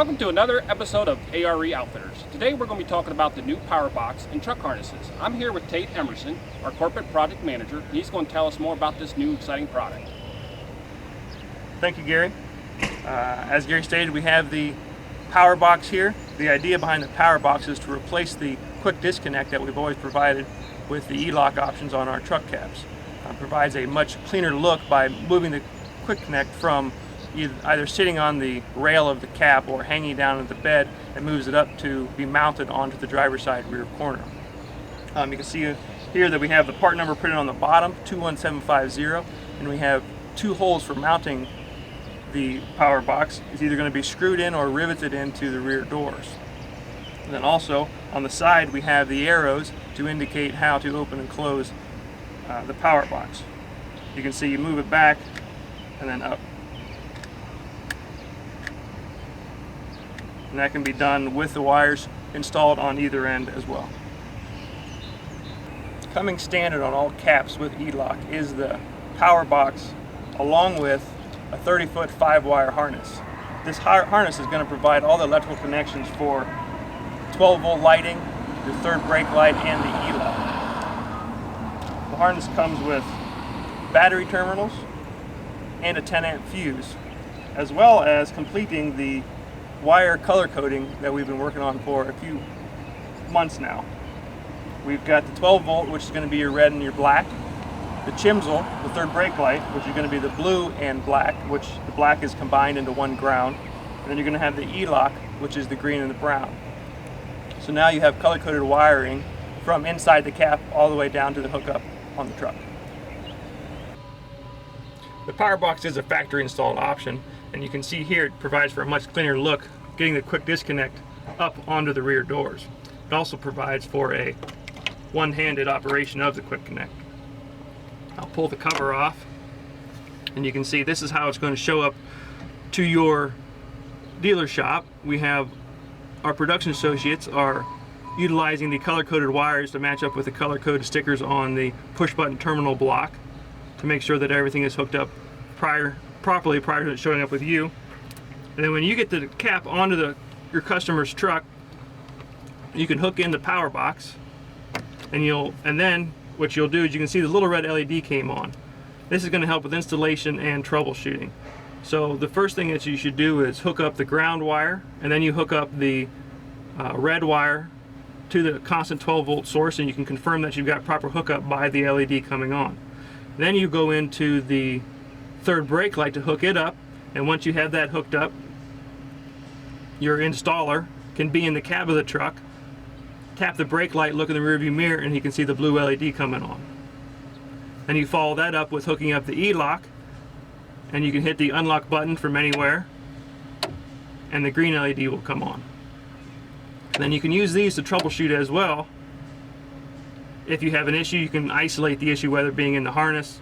Welcome to another episode of A.R.E. Outfitters. Today we're going to be talking about the new power box and truck harnesses. I'm here with Tate Emerson, our corporate project manager. He's going to tell us more about this new exciting product. Thank you, Gary. As Gary stated, we have the power box here. The idea behind the power box is to replace the quick disconnect that we've always provided with the E-lock options on our truck cabs. Provides a much cleaner look by moving the quick connect from either sitting on the rail of the cab or hanging down at the bed, and moves it up to be mounted onto the driver's side rear corner. You can see here that we have the part number printed on the bottom, 21750, and we have two holes for mounting the power box. It's either going to be screwed in or riveted into the rear doors. And then also on the side we have the arrows to indicate how to open and close the power box. You can see you move it back and then up. And that can be done with the wires installed on either end as well. Coming standard on all caps with E-lock is the power box along with a 30-foot 5-wire harness. This harness is going to provide all the electrical connections for 12-volt lighting, the third brake light, and the E-lock. The harness comes with battery terminals and a 10-amp fuse, as well as completing the wire color coding that we've been working on for a few months now. We've got the 12-volt, which is going to be your red and your black, the chimsel, the third brake light, which is going to be the blue and black, which the black is combined into one ground, and then you're going to have the E-lock, which is the green and the brown. So now you have color-coded wiring from inside the cap all the way down to the hookup on the truck. The power box is a factory installed option, and you can see here it provides for a much cleaner look, getting the quick disconnect up onto the rear doors. It also provides for a one-handed operation of the quick connect. I'll pull the cover off, and you can see this is how it's going to show up to your dealer shop. We have our production associates are utilizing the color-coded wires to match up with the color-coded stickers on the push-button terminal block to make sure that everything is hooked up properly prior to it showing up with you. And then when you get the cap onto your customer's truck, you can hook in the power box, and then what you'll do is you can see the little red LED came on. This is going to help with installation and troubleshooting. So the first thing that you should do is hook up the ground wire, and then you hook up the red wire to the constant 12-volt source, and you can confirm that you've got proper hookup by the LED coming on. Then you go into the third brake light to hook it up, and once you have that hooked up, your installer can be in the cab of the truck, tap the brake light, look in the rearview mirror, and he can see the blue LED coming on. And you follow that up with hooking up the E-lock, and you can hit the unlock button from anywhere, and the green LED will come on. And then you can use these to troubleshoot as well. If you have an issue, you can isolate the issue, whether it being in the harness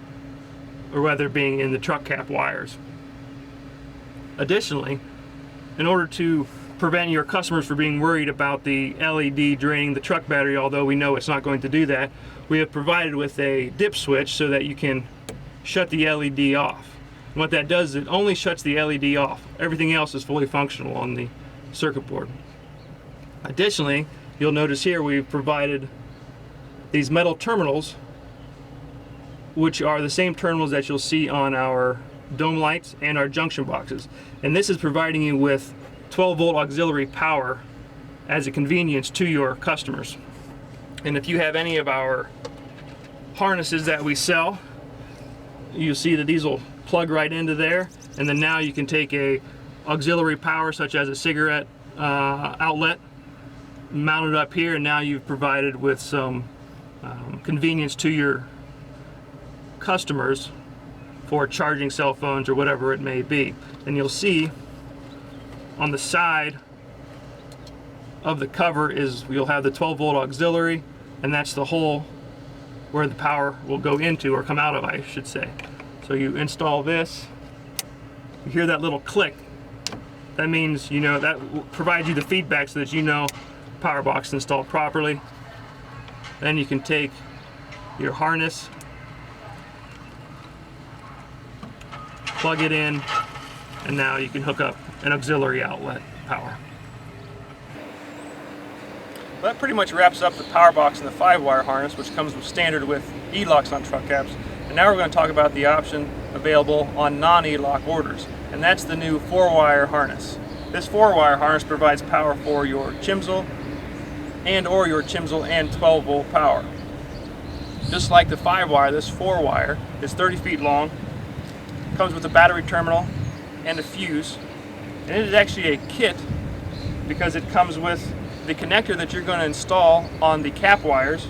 or whether it being in the truck cap wires. Additionally, in order to prevent your customers from being worried about the LED draining the truck battery, although we know it's not going to do that, we have provided with a dip switch so that you can shut the LED off. And what that does is it only shuts the LED off. Everything else is fully functional on the circuit board. Additionally, you'll notice here we've provided these metal terminals, which are the same terminals that you'll see on our dome lights and our junction boxes. And this is providing you with 12-volt auxiliary power as a convenience to your customers. And if you have any of our harnesses that we sell, you'll see that these will plug right into there, and then now you can take a auxiliary power such as a cigarette outlet, mount it up here, and now you've provided with some convenience to your customers for charging cell phones or whatever it may be. And you'll see on the side of the cover you'll have the 12-volt auxiliary, and that's the hole where the power will go into, or come out of, I should say. So you install this, you hear that little click. That means that provides you the feedback so that power box installed properly. Then you can take your harness, plug it in, and now you can hook up an auxiliary outlet. power. Well, that pretty much wraps up the power box and the 5-wire harness, which comes with standard with E-locks on truck caps. And now we're going to talk about the option available on non-E-lock orders, and that's the new 4-wire harness. This 4-wire harness provides power for your Chimsel and 12-volt power. Just like the 5-wire, this 4-wire is 30 feet long, comes with a battery terminal and a fuse, and it is actually a kit because it comes with the connector that you're going to install on the cap wires,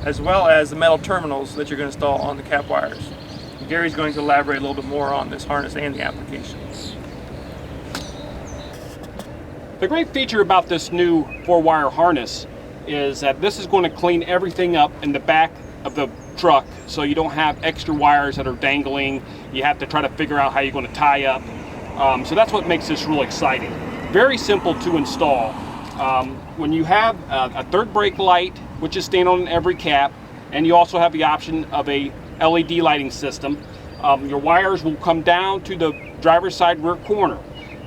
as well as the metal terminals that you're going to install on the cap wires. Gary's going to elaborate a little bit more on this harness and the application. The great feature about this new 4-wire harness is that this is going to clean everything up in the back of the truck, so you don't have extra wires that are dangling. You have to try to figure out how you're going to tie up. So that's what makes this really exciting. Very simple to install. When you have a third brake light, which is standard on every cap, and you also have the option of a LED lighting system, your wires will come down to the driver's side rear corner.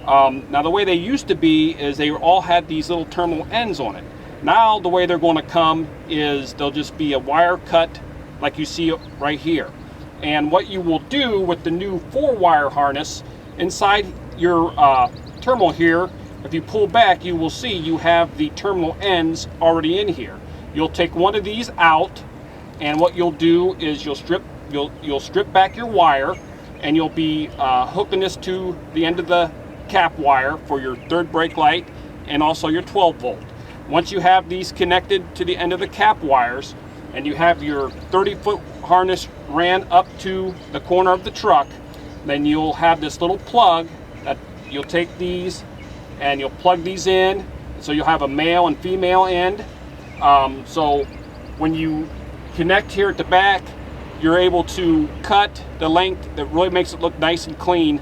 Now the way they used to be is they all had these little terminal ends on it. Now the way they're going to come is they'll just be a wire cut like you see right here. And what you will do with the new 4-wire harness, inside your terminal here, if you pull back, you will see you have the terminal ends already in here. You'll take one of these out, and what you'll do is you'll strip back your wire, and you'll be hooking this to the end of the cap wire for your third brake light and also your 12-volt. Once you have these connected to the end of the cap wires, and you have your 30-foot harness ran up to the corner of the truck, then you'll have this little plug that you'll take these and you'll plug these in, so you'll have a male and female end. So when you connect here at the back, you're able to cut the length that really makes it look nice and clean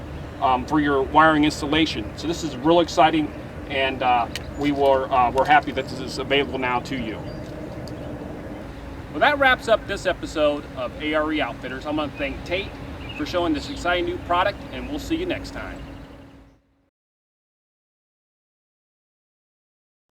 for your wiring installation. So this is real exciting, and we're happy that this is available now to you. Well, that wraps up this episode of A.R.E. Outfitters. I'm going to thank Tate for showing this exciting new product, and we'll see you next time.